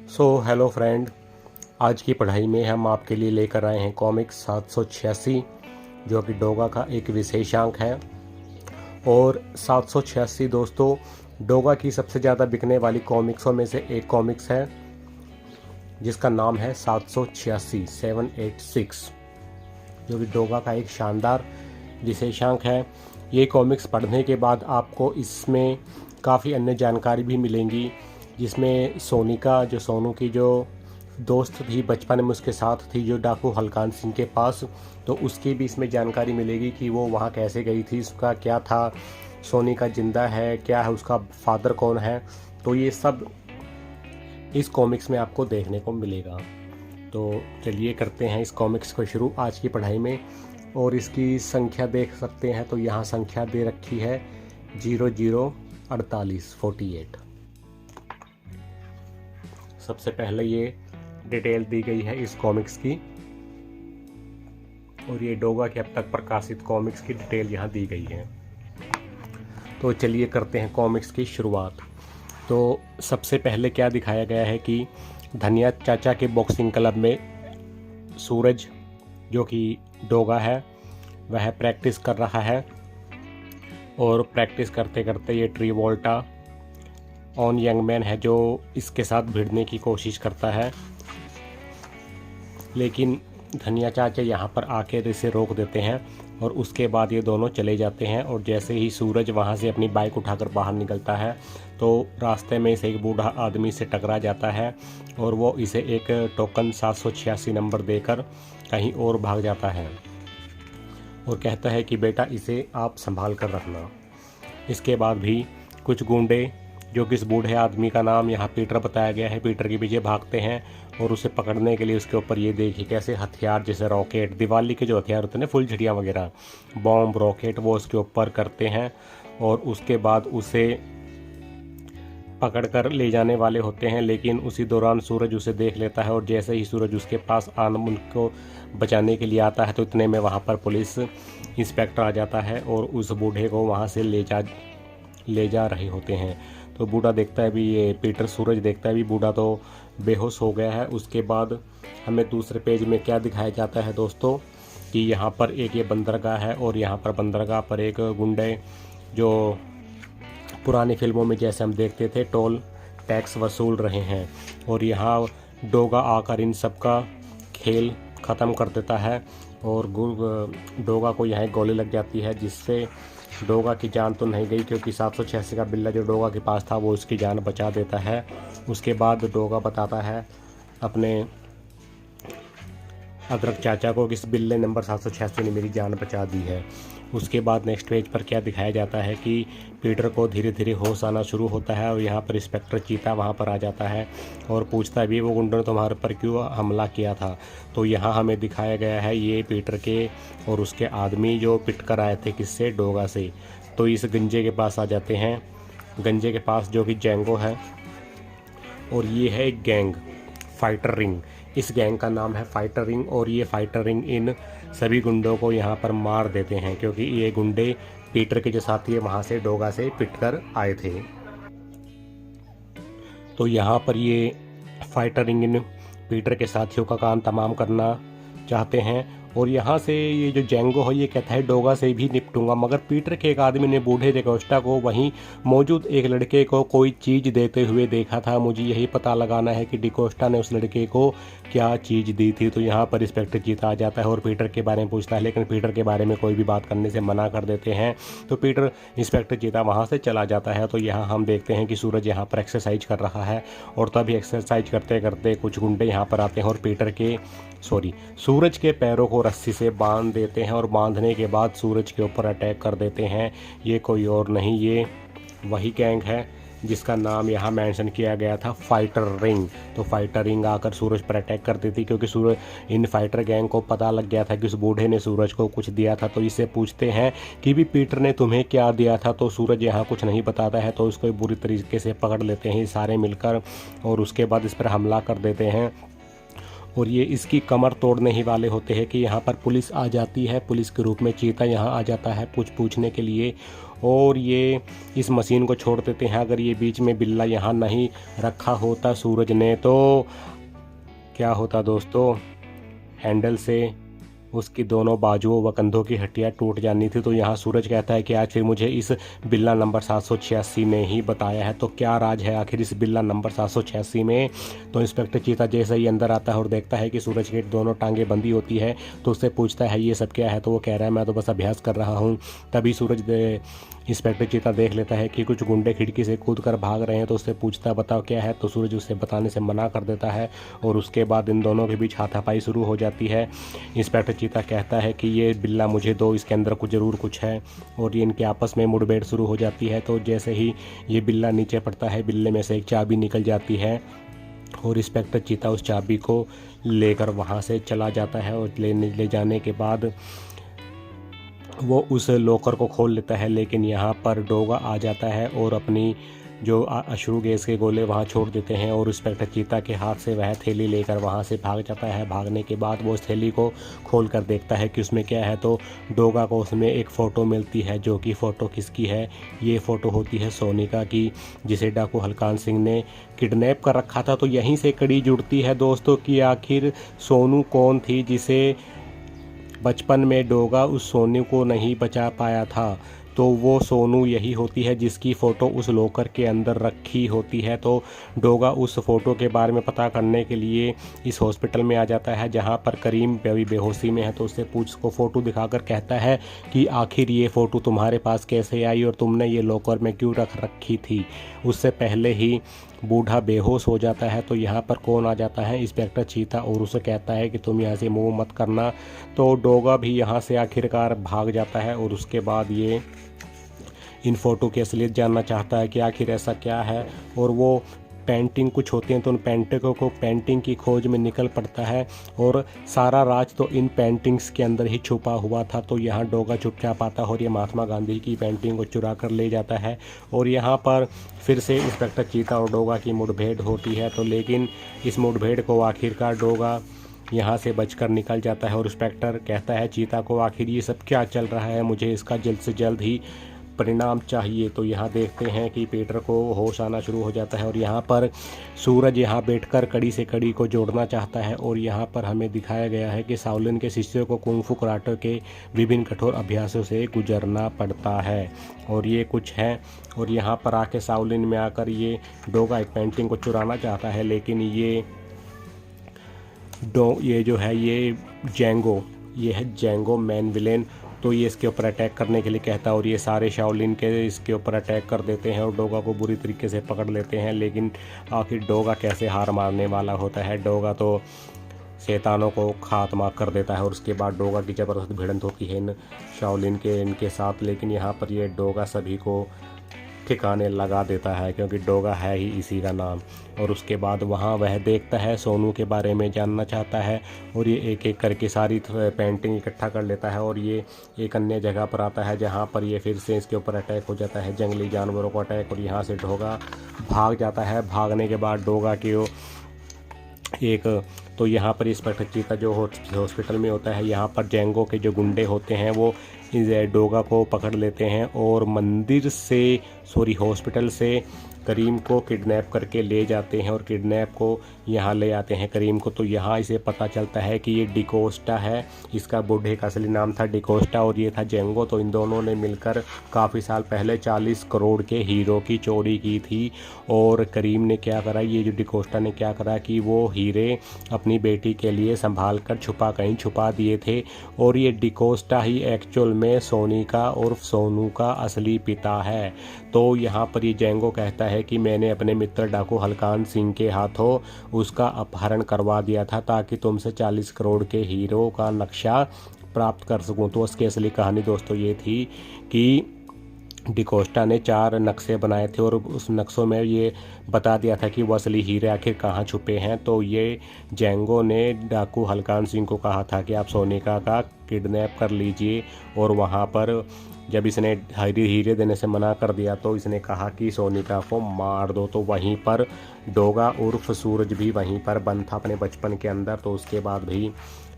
Hello friend, आज की पढ़ाई में हम आपके लिए लेकर आए हैं कॉमिक्स 786, जो कि डोगा का एक विशेषांक है। और 786 दोस्तों डोगा की सबसे ज़्यादा बिकने वाली कॉमिक्सों में से एक कॉमिक्स है, जिसका नाम है 786 जो कि डोगा का एक शानदार विशेषांक है। ये कॉमिक्स पढ़ने के बाद आपको इसमें काफ़ी अन्य जानकारी भी मिलेंगी, जिसमें सोनिका, जो सोनू की जो दोस्त थी बचपन में उसके साथ थी, जो डाकू हलकान सिंह के पास, तो उसकी भी इसमें जानकारी मिलेगी कि वो वहाँ कैसे गई थी, उसका क्या था, सोनिका जिंदा है क्या है, उसका फादर कौन है। तो ये सब इस कॉमिक्स में आपको देखने को मिलेगा। तो चलिए करते हैं इस कॉमिक्स को शुरू आज की पढ़ाई में। और इसकी संख्या देख सकते हैं, तो यहाँ संख्या दे रखी है 0048। सबसे पहले ये डिटेल दी गई है इस कॉमिक्स की, और ये डोगा के अब तक प्रकाशित कॉमिक्स की डिटेल यहाँ दी गई है। तो चलिए करते हैं कॉमिक्स की शुरुआत। तो सबसे पहले क्या दिखाया गया है कि धनिया चाचा के बॉक्सिंग क्लब में सूरज, जो कि डोगा है, वह प्रैक्टिस कर रहा है। और प्रैक्टिस करते करते ये ट्रीवोल्टा ऑन यंग मैन है जो इसके साथ भिड़ने की कोशिश करता है, लेकिन धनिया चाचा यहाँ पर आकर इसे रोक देते हैं। और उसके बाद ये दोनों चले जाते हैं। और जैसे ही सूरज वहाँ से अपनी बाइक उठाकर बाहर निकलता है, तो रास्ते में इसे एक बूढ़ा आदमी से टकरा जाता है, और वो इसे एक टोकन 786 नंबर देकर कहीं और भाग जाता है और कहता है कि बेटा इसे आप संभाल कर रखना। इसके बाद भी कुछ गुंडे, जो कि इस बूढ़े आदमी का नाम यहाँ पीटर बताया गया है, पीटर के पीछे भागते हैं और उसे पकड़ने के लिए उसके ऊपर ये देखिए कैसे हथियार, जैसे रॉकेट, दिवाली के जो हथियार होते हैं ना, फुलझड़ियाँ वगैरह, बॉम्ब, रॉकेट, वो उसके ऊपर करते हैं। और उसके बाद उसे पकड़ कर ले जाने वाले होते हैं, लेकिन उसी दौरान सूरज उसे देख लेता है। और जैसे ही सूरज उसके पास उनको बचाने के लिए आता है, तो इतने में वहाँ पर पुलिस इंस्पेक्टर आ जाता है और उस बूढ़े को वहाँ से ले जा रहे होते हैं। तो बूढ़ा देखता है भी, ये पीटर सूरज देखता है भी बूढ़ा तो बेहोश हो गया है। उसके बाद हमें दूसरे पेज में क्या दिखाया जाता है दोस्तों, कि यहाँ पर एक ये बंदरगाह है, और यहाँ पर बंदरगाह पर एक गुंडे, जो पुरानी फिल्मों में जैसे हम देखते थे, टोल टैक्स वसूल रहे हैं। और यहाँ डोगा आकर इन सब का खेल ख़त्म कर देता है, और डोगा को यहाँ गोली लग जाती है, जिससे डोगा की जान तो नहीं गई, क्योंकि 786 का बिल्ला जो डोगा के पास था वो उसकी जान बचा देता है। उसके बाद डोगा बताता है अपने अदरक चाचा को कि इस बिल्ले नंबर 786 ने मेरी जान बचा दी है। उसके बाद नेक्स्ट पेज पर क्या दिखाया जाता है कि पीटर को धीरे धीरे होश आना शुरू होता है, और यहाँ पर इंस्पेक्टर चीता वहाँ पर आ जाता है और पूछता है भी वो गुंडों ने तुम्हारे पर क्यों हमला किया था। तो यहाँ हमें दिखाया गया है ये पीटर के और उसके आदमी जो पिट कर आए थे, किससे, डोगा से। तो इस गंजे के पास आ जाते हैं, गंजे के पास जो कि जैंगो है, और ये है एक गैंग, फाइटर रिंग। इस गैंग का नाम है फाइटर रिंग, और ये फाइटर रिंग इन सभी गुंडों को यहाँ पर मार देते हैं, क्योंकि ये गुंडे पीटर के जो साथी है वहाँ से डोगा से पिटकर आए थे। तो यहाँ पर ये फाइटर रिंग इन पीटर के साथियों का काम तमाम करना चाहते हैं। और यहाँ से ये जो जैंगो है ये कहता है डोगा से भी निपटूंगा, मगर पीटर के एक आदमी ने बूढ़े डिकोस्टा को वहीं मौजूद एक लड़के को कोई चीज़ देते हुए देखा था। मुझे यही पता लगाना है कि डिकोस्टा ने उस लड़के को क्या चीज़ दी थी। तो यहाँ पर इंस्पेक्टर चीता आ जाता है और पीटर के बारे में पूछता है, लेकिन पीटर के बारे में कोई भी बात करने से मना कर देते हैं। तो पीटर, इंस्पेक्टर चीता वहाँ से चला जाता है। तो यहाँ हम देखते हैं कि सूरज यहाँ पर एक्सरसाइज कर रहा है, और तभी एक्सरसाइज करते करते कुछ गुंडे यहाँ पर आते हैं और सूरज के पैरों को रस्सी से बांध देते हैं, और बांधने के बाद सूरज के ऊपर अटैक कर देते हैं। ये कोई और नहीं, ये वही गैंग है जिसका नाम यहाँ मेंशन किया गया था, फाइटर रिंग। तो फाइटर रिंग आकर सूरज पर अटैक कर देती, क्योंकि सूरज, इन फाइटर गैंग को पता लग गया था कि उस बूढ़े ने सूरज को कुछ दिया था। तो इससे पूछते हैं कि भी पीटर ने तुम्हें क्या दिया था। तो सूरज यहाँ कुछ नहीं बताता है, तो उसको बुरी तरीके से पकड़ लेते हैं सारे मिलकर, और उसके बाद इस पर हमला कर देते हैं। और ये इसकी कमर तोड़ने ही वाले होते हैं कि यहाँ पर पुलिस आ जाती है। पुलिस के रूप में चीता यहाँ आ जाता है कुछ पूछने के लिए, और ये इस मशीन को छोड़ देते हैं। अगर ये बीच में बिल्ला यहाँ नहीं रखा होता सूरज ने तो क्या होता दोस्तों, हैंडल से उसकी दोनों बाजुओं व कंधों की हड्डियाँ टूट जानी थी। तो यहाँ सूरज कहता है कि आज फिर मुझे इस बिल्ला नंबर 786 ने ही बताया है। तो क्या राज है आखिर इस बिल्ला नंबर 786 में। तो इंस्पेक्टर चीता जैसे ही अंदर आता है और देखता है कि सूरज की दोनों टांगें बंधी होती है तो उससे पूछता है ये सब क्या है। तो वो कह रहा है मैं तो बस अभ्यास कर रहा हूँ। तभी इंस्पेक्टर चीता देख लेता है कि कुछ गुंडे खिड़की से कूद कर भाग रहे हैं। तो उससे पूछता है बताओ क्या है। तो सूरज उसे बताने से मना कर देता है और उसके बाद इन दोनों के बीच हाथापाई शुरू हो जाती है। इंस्पेक्टर चीता कहता है कि ये बिल्ला मुझे दो, इसके अंदर कुछ ज़रूर कुछ है, और ये इनके आपस में मुठभेड़ शुरू हो जाती है। तो जैसे ही ये बिल्ला नीचे पड़ता है, बिल्ले में से एक चाबी निकल जाती है और इंस्पेक्टर चीता उस चाबी को लेकर वहाँ से चला जाता है। और ले जाने के बाद वो उस लॉकर को खोल लेता है, लेकिन यहाँ पर डोगा आ जाता है और अपनी जो अश्रु गैस के गोले वहाँ छोड़ देते हैं और इंस्पेक्टर चीता के हाथ से वह थैली लेकर वहाँ से भाग जाता है। भागने के बाद वो उस थैली को खोल कर देखता है कि उसमें क्या है। तो डोगा को उसमें एक फ़ोटो मिलती है, जो कि फ़ोटो किसकी है, ये फ़ोटो होती है सोनिका की, जिसे डाकू हलकान सिंह ने किडनैप कर रखा था। तो यहीं से कड़ी जुड़ती है दोस्तों कि आखिर सोनू कौन थी जिसे बचपन में डोगा उस सोनू को नहीं बचा पाया था। तो वो सोनू यही होती है जिसकी फ़ोटो उस लॉकर के अंदर रखी होती है। तो डोगा उस फ़ोटो के बारे में पता करने के लिए इस हॉस्पिटल में आ जाता है जहाँ पर करीम बेहोशी में है। तो उससे उसको फ़ोटो दिखाकर कहता है कि आखिर ये फ़ोटो तुम्हारे पास कैसे आई और तुमने ये लॉकर में क्यों रख रखी थी। उससे पहले ही बूढ़ा बेहोश हो जाता है। तो यहाँ पर कौन आ जाता है, इंस्पेक्टर चीता, और उसे कहता है कि तुम यहाँ से मूव मत करना। तो डोगा भी यहाँ से आखिरकार भाग जाता है और उसके बाद ये इन फ़ोटो की असलियत जानना चाहता है कि आखिर ऐसा क्या है। और वो पेंटिंग कुछ होती हैं तो उन पेंटिंगों को पेंटिंग की खोज में निकल पड़ता है और सारा राज तो इन पेंटिंग्स के अंदर ही छुपा हुआ था। तो यहाँ डोगा चुपचाप आता है और ये महात्मा गांधी की पेंटिंग को चुरा कर ले जाता है और यहाँ पर फिर से इंस्पेक्टर चीता और डोगा की मुठभेड़ होती है। तो लेकिन इस मुठभेड़ को आखिरकार डोगा यहाँ से बचकर निकल जाता है और इंस्पेक्टर कहता है चीता को आखिर ये सब क्या चल रहा है, मुझे इसका जल्द से जल्द ही परिणाम चाहिए। तो यहाँ देखते हैं कि पीटर को होश आना शुरू हो जाता है और यहाँ पर सूरज यहाँ बैठकर कड़ी से कड़ी को जोड़ना चाहता है और यहाँ पर हमें दिखाया गया है कि शाओलिन के शिष्यों को कुंग फू कराटे के विभिन्न कठोर अभ्यासों से गुजरना पड़ता है और ये कुछ है। और यहाँ पर आके शाओलिन में आकर ये डोगा एक पेंटिंग को चुराना चाहता है, लेकिन ये जो है ये जेंगो मैन विलेन, तो ये इसके ऊपर अटैक करने के लिए कहता है और ये सारे शाओलिन के इसके ऊपर अटैक कर देते हैं और डोगा को बुरी तरीके से पकड़ लेते हैं। लेकिन आखिर डोगा कैसे हार मारने वाला होता है, डोगा तो शैतानों को खात्मा कर देता है और उसके बाद डोगा की ज़बरदस्त भिड़ंत होती है इन शाओलिन के इनके साथ। लेकिन यहाँ पर ये डोगा सभी को ठिकाने लगा देता है क्योंकि डोगा है ही इसी का नाम। और उसके बाद वहाँ वह देखता है, सोनू के बारे में जानना चाहता है और ये एक एक करके सारी पेंटिंग इकट्ठा कर लेता है और ये एक अन्य जगह पर आता है जहाँ पर ये फिर से इसके ऊपर अटैक हो जाता है, जंगली जानवरों को अटैक, और यहाँ से डोगा भाग जाता है। भागने के बाद डोगा की तो यहाँ पर इंस्पेक्टर चीता जो हॉस्पिटल में होता है, यहाँ पर जेंगो के जो गुंडे होते हैं वो डोगा को पकड़ लेते हैं और हॉस्पिटल से करीम को किडनैप करके ले जाते हैं और किडनैप को यहाँ ले आते हैं करीम को। तो यहाँ इसे पता चलता है कि ये डिकोस्टा है, इसका बूढ़े का असली नाम था डिकोस्टा और ये था जेंगो। तो इन दोनों ने मिलकर काफ़ी साल पहले 40 करोड़ के हीरो की चोरी की थी। और करीम ने क्या करा, ये जो डिकोस्टा ने क्या करा कि वो हीरे अपनी बेटी के लिए संभाल कर कहीं छुपा दिए थे और ये डिकोस्टा ही एक्चुअल में सोनिका और सोनू का असली पिता है। तो यहाँ पर ये जेंगो कहता है कि मैंने अपने मित्र डाकू हलकान सिंह के हाथों उसका अपहरण करवा दिया था ताकि तुमसे 40 करोड़ के हीरो का नक्शा प्राप्त कर सकूं। तो उसकी असली कहानी दोस्तों ये थी कि डिकोस्टा ने 4 नक्शे बनाए थे और उस नक्शों में ये बता दिया था कि वो असली हीरे आखिर कहाँ छुपे हैं। तो ये जेंगो ने डाकू हल्कान सिंह को कहा था कि आप सोनिका का किडनैप कर लीजिए, और वहाँ पर जब इसने हीरे देने से मना कर दिया तो इसने कहा कि सोनिका को मार दो। तो वहीं पर डोगा उर्फ सूरज भी वहीं पर बंद था अपने बचपन के अंदर। तो उसके बाद भी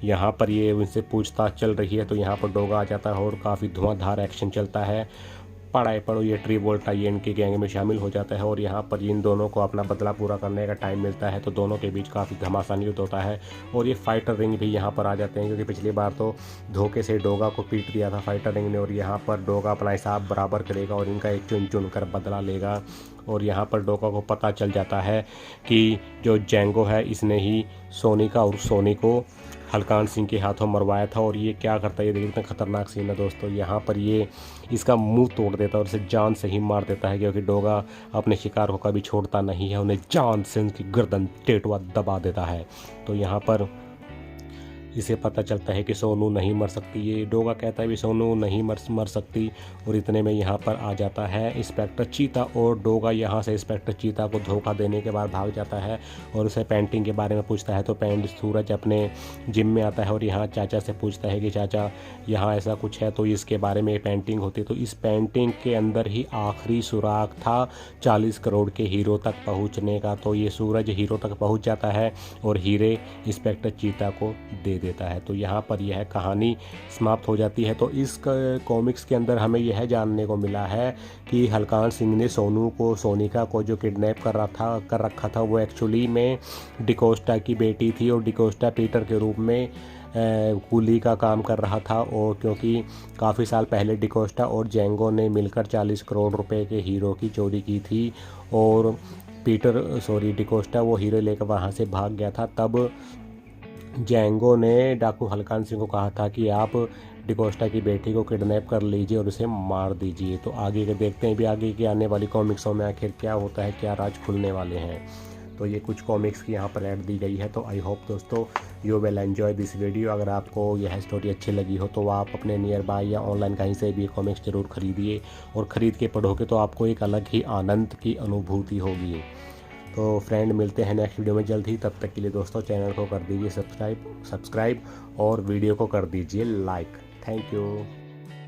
यहाँ पर ये उनसे पूछताछ चल रही है, तो यहाँ पर डोगा आ जाता है और काफ़ी धुआंधार एक्शन चलता है। पढ़ाई पढ़ो ये ट्रीवोल्टा ये इनके गैंग में शामिल हो जाता है, और यहाँ पर इन दोनों को अपना बदला पूरा करने का टाइम मिलता है। तो दोनों के बीच काफ़ी घमासान युद्ध होता है, और ये फाइटर रिंग भी यहाँ पर आ जाते हैं, क्योंकि पिछली बार तो धोखे से डोगा को पीट दिया था फाइटर रिंग ने, और यहाँ पर डोगा अपना हिसाब बराबर करेगा और इनका एक चुन चुन कर बदला लेगा। और यहाँ पर डोगा को पता चल जाता है कि जो जेंगो है इसने ही सोनिका और सोनी को हल्कान सिंह के हाथों मरवाया था। और ये क्या करता है ये देखिए, इतना खतरनाक सीन है दोस्तों। यहाँ पर ये इसका मुंह तोड़ देता है और इसे जान से ही मार देता है, क्योंकि डोगा अपने शिकार को कभी छोड़ता नहीं है, उन्हें जान से उनकी गर्दन टेटुआ दबा देता है। तो यहाँ पर इसे पता चलता है कि सोनू नहीं मर सकती। ये डोगा कहता है कि सोनू नहीं मर सकती, और इतने में यहाँ पर आ जाता है इंस्पेक्टर चीता, और डोगा यहाँ से इंस्पेक्टर चीता को धोखा देने के बाद भाग जाता है और उसे पेंटिंग के बारे में पूछता है। तो सूरज अपने जिम में आता है और यहाँ चाचा से पूछता है कि चाचा यहाँ ऐसा कुछ है, तो इसके बारे में पेंटिंग होती है। तो इस पेंटिंग के अंदर ही आखिरी सुराग था 40 करोड़ के हीरो तक पहुँचने का। तो ये सूरज हीरो तक पहुँच जाता है और हीरे इंस्पेक्टर चीता को दे देता है। तो यहाँ पर यह कहानी समाप्त हो जाती है। तो इस कॉमिक्स के अंदर हमें यह जानने को मिला है कि हल्कान सिंह ने सोनिका को जो किडनैप कर रखा था वो एक्चुअली में डिकोस्टा की बेटी थी, और डिकोस्टा पीटर के रूप में कुली का काम कर रहा था। और क्योंकि काफ़ी साल पहले डिकोस्टा और जेंगो ने मिलकर 40 करोड़ रुपए के हीरो की चोरी की थी, और डिकोस्टा वो हीरो लेकर वहाँ से भाग गया था। तब जेंगो ने डाकू हल्कान सिंह को कहा था कि आप डिकोस्टा की बेटी को किडनैप कर लीजिए और उसे मार दीजिए। तो आगे के देखते हैं भी आगे की आने वाली कॉमिक्सों में आखिर क्या होता है, क्या राज खुलने वाले हैं। तो ये कुछ कॉमिक्स की यहाँ पर ऐड दी गई है। तो आई होप दोस्तों you will enjoy this video. अगर आपको यह स्टोरी अच्छी लगी हो तो आप अपने नियर बाय या ऑनलाइन कहीं से भी कॉमिक्स ज़रूर खरीदिए, और ख़रीद के पढ़ोगे तो आपको एक अलग ही आनंद की अनुभूति होगी। तो फ्रेंड मिलते हैं नेक्स्ट वीडियो में जल्द ही। तब तक के लिए दोस्तों चैनल को कर दीजिए सब्सक्राइब और वीडियो को कर दीजिए लाइक। Thank you.